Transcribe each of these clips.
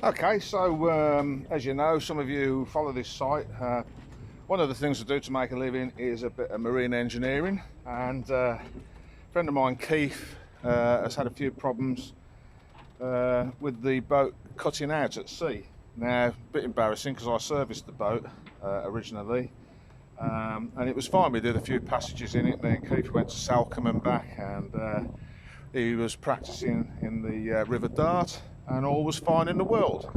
Okay, so as you know, some of you follow this site. One of the things I do to make a living is a bit of marine engineering, and a friend of mine, Keith, has had a few problems with the boat cutting out at sea. Now, a bit embarrassing because I serviced the boat originally, and it was fine. We did a few passages in it. Then Keith went to Salcombe and back, and he was practicing in the River Dart, and all was fine in the world.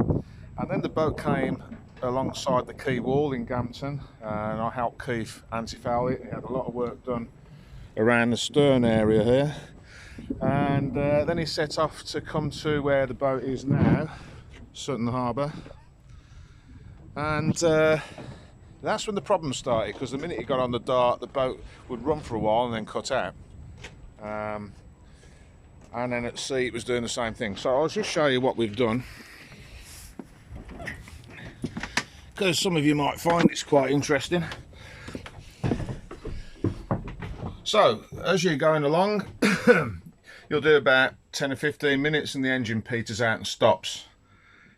And then the boat came alongside the quay wall in Gampton, and I helped Keith anti-foul it. He had a lot of work done around the stern area here, and then he set off to come to where the boat is now, Sutton Harbour, and that's when the problem started, because the minute he got on the Dart, the boat would run for a while and then cut out. And then at sea it was doing the same thing. So I'll just show you what we've done, because some of you might find it's quite interesting. So as you're going along, you'll do about 10 or 15 minutes and the engine peters out and stops.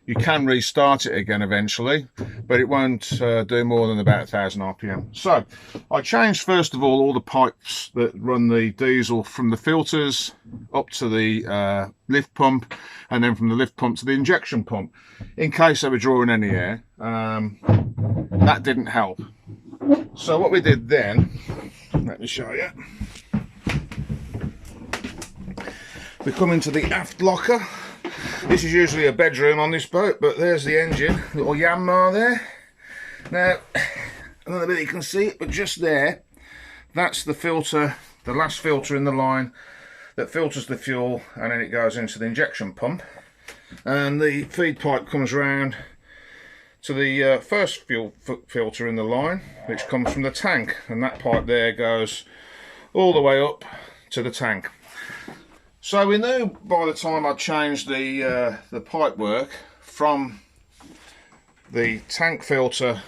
You can restart it again eventually, but it won't do more than about 1000 RPM. So I changed first of all the pipes that run the diesel from the filters up to the lift pump, and then from the lift pump to the injection pump, in case they were drawing any air. That didn't help. So what we did then, let me show you. We come into the aft locker. This is usually a bedroom on this boat, but there's the engine, little Yanmar there. Now, I don't know whether you can see it, but just there, that's the filter, the last filter in the line that filters the fuel, and then it goes into the injection pump. And the feed pipe comes round to the first fuel filter in the line, which comes from the tank, and that pipe there goes all the way up to the tank. So we knew by the time I changed the pipe work from the tank filter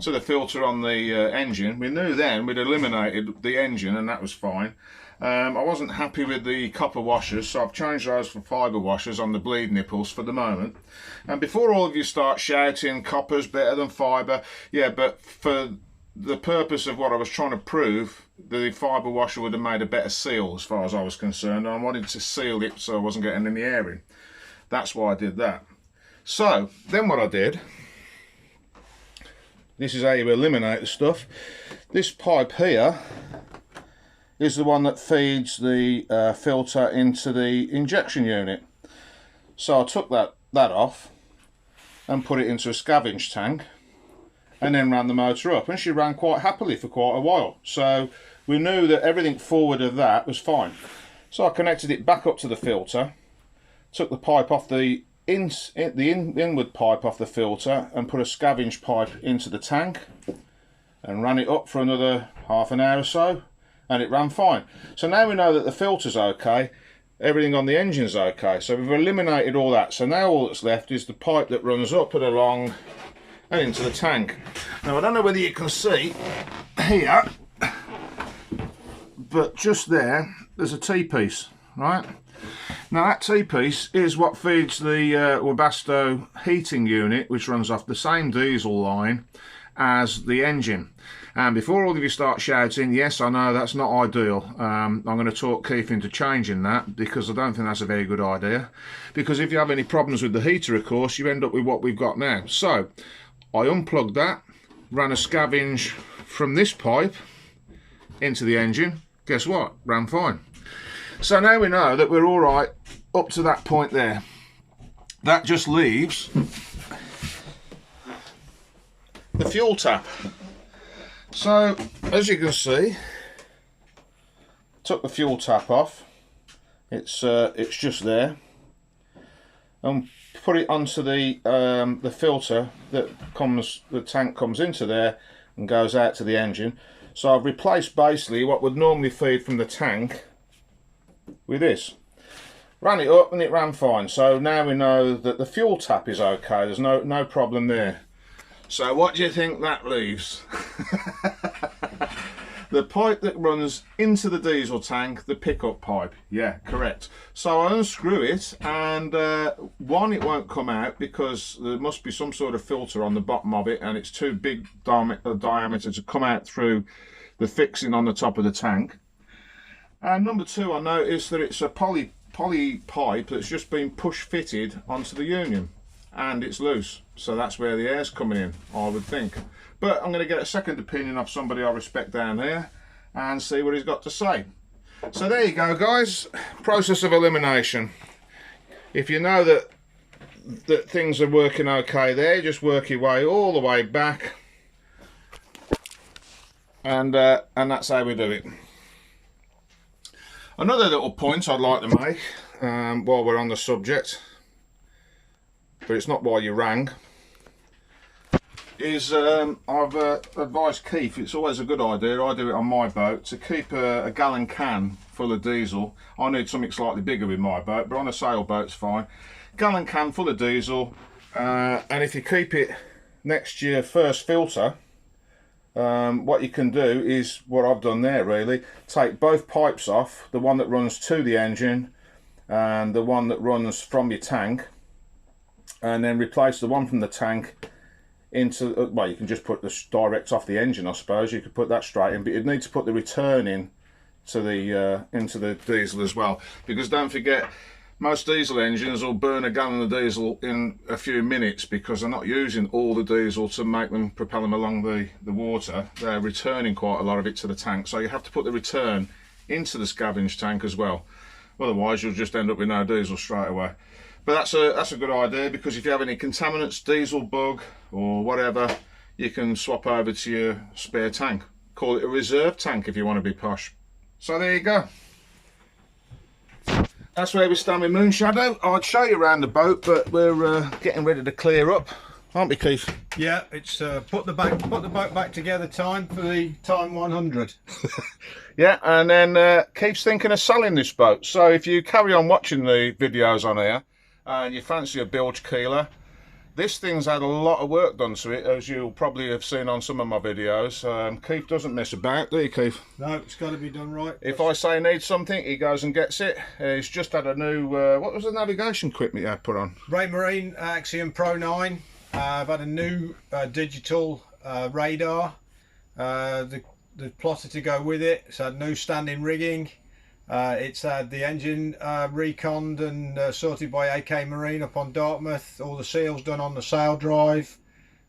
to the filter on the engine, we knew then we'd eliminated the engine, and that was fine. I wasn't happy with the copper washers, so I've changed those for fibre washers on the bleed nipples for the moment. And before all of you start shouting copper's better than fibre, yeah, but for the purpose of what I was trying to prove, the fibre washer would have made a better seal as far as I was concerned, and I wanted to seal it so I wasn't getting any air in. That's why I did that. So then what I did, this is how you eliminate the stuff. This pipe here is the one that feeds the filter into the injection unit. So I took that off and put it into a scavenge tank, and then ran the motor up, and she ran quite happily for quite a while. So we knew that everything forward of that was fine. So I connected it back up to the filter, took the pipe off the inward pipe off the filter, and put a scavenge pipe into the tank, and ran it up for another half an hour or so, and it ran fine. So now we know that the filter's okay, everything on the engine's okay. So we've eliminated all that. So now all that's left is the pipe that runs up and along and into the tank. Now I don't know whether you can see here, but just there's a T-piece, right? Now that T-piece is what feeds the Webasto heating unit, which runs off the same diesel line as the engine. And before all of you start shouting, yes, I know that's not ideal, I'm going to talk Keith into changing that, because I don't think that's a very good idea. Because if you have any problems with the heater, of course, you end up with what we've got now. So I unplugged that, ran a scavenge from this pipe into the engine. Guess what? Ran fine. So now we know that we're all right up to that point there. That just leaves the fuel tap. So as you can see, took the fuel tap off. It's just there, and put it onto the filter that the tank comes into there and goes out to the engine. So I've replaced basically what would normally feed from the tank with this. Ran it up and it ran fine. So now we know that the fuel tap is okay. There's no problem there. So what do you think that leaves? The pipe that runs into the diesel tank, the pickup pipe. Yeah, correct. So I unscrew it, and one, it won't come out because there must be some sort of filter on the bottom of it, and it's too big diameter to come out through the fixing on the top of the tank. And number two, I noticed that it's a poly pipe that's just been push fitted onto the union, and it's loose. So that's where the air's coming in, I would think. But I'm going to get a second opinion of somebody I respect down here and see what he's got to say. So there you go, guys. Process of elimination. If you know that things are working okay there, just work your way all the way back, and that's how we do it. Another little point I'd like to make while we're on the subject, but it's not why you rang, is I've advised Keith, it's always a good idea, I do it on my boat, to keep a gallon can full of diesel. I need something slightly bigger with my boat, but on a sailboat it's fine. Gallon can full of diesel, and if you keep it next to your first filter, what you can do is what I've done there really, take both pipes off, the one that runs to the engine and the one that runs from your tank, and then replace the one from the tank into, well, you can just put this direct off the engine, I suppose. You could put that straight in, but you'd need to put the return in to the into the diesel as well, because don't forget, most diesel engines will burn a gallon of diesel in a few minutes because they're not using all the diesel to make them propel them along the water. They're returning quite a lot of it to the tank, so you have to put the return into the scavenge tank as well. Otherwise you'll just end up with no diesel straight away. But that's a good idea, because if you have any contaminants, diesel bug or whatever, you can swap over to your spare tank. Call it a reserve tank if you want to be posh. So there you go. That's where we stand with Moonshadow. I'd show you around the boat, but we're getting ready to clear up, aren't we, Keith? Yeah, it's put the boat back together time for the time 100. Yeah, and then Keith's thinking of selling this boat. So if you carry on watching the videos on here and you fancy a bilge keeler, this thing's had a lot of work done to it, as you'll probably have seen on some of my videos. Keith doesn't mess about, do you, Keith? No, it's got to be done right. If I say need something, he goes and gets it. He's just had a new, what was the navigation equipment you had put on? Raymarine Axiom Pro 9. I've had a new digital radar, the plotter to go with it. It's had new standing rigging. It's had the engine reconned and sorted by AK Marine up on Dartmouth. All the seals done on the sail drive.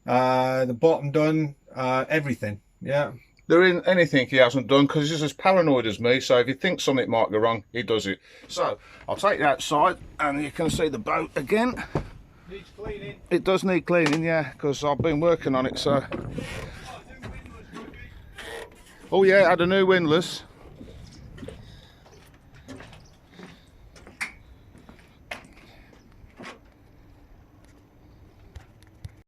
The bottom done. Everything. Yeah. There isn't anything he hasn't done, because he's as paranoid as me. So if he thinks something might go wrong, he does it. So I'll take you outside, and you can see the boat again. Needs cleaning. It does need cleaning, yeah, because I've been working on it. So. Oh yeah, had a new windlass.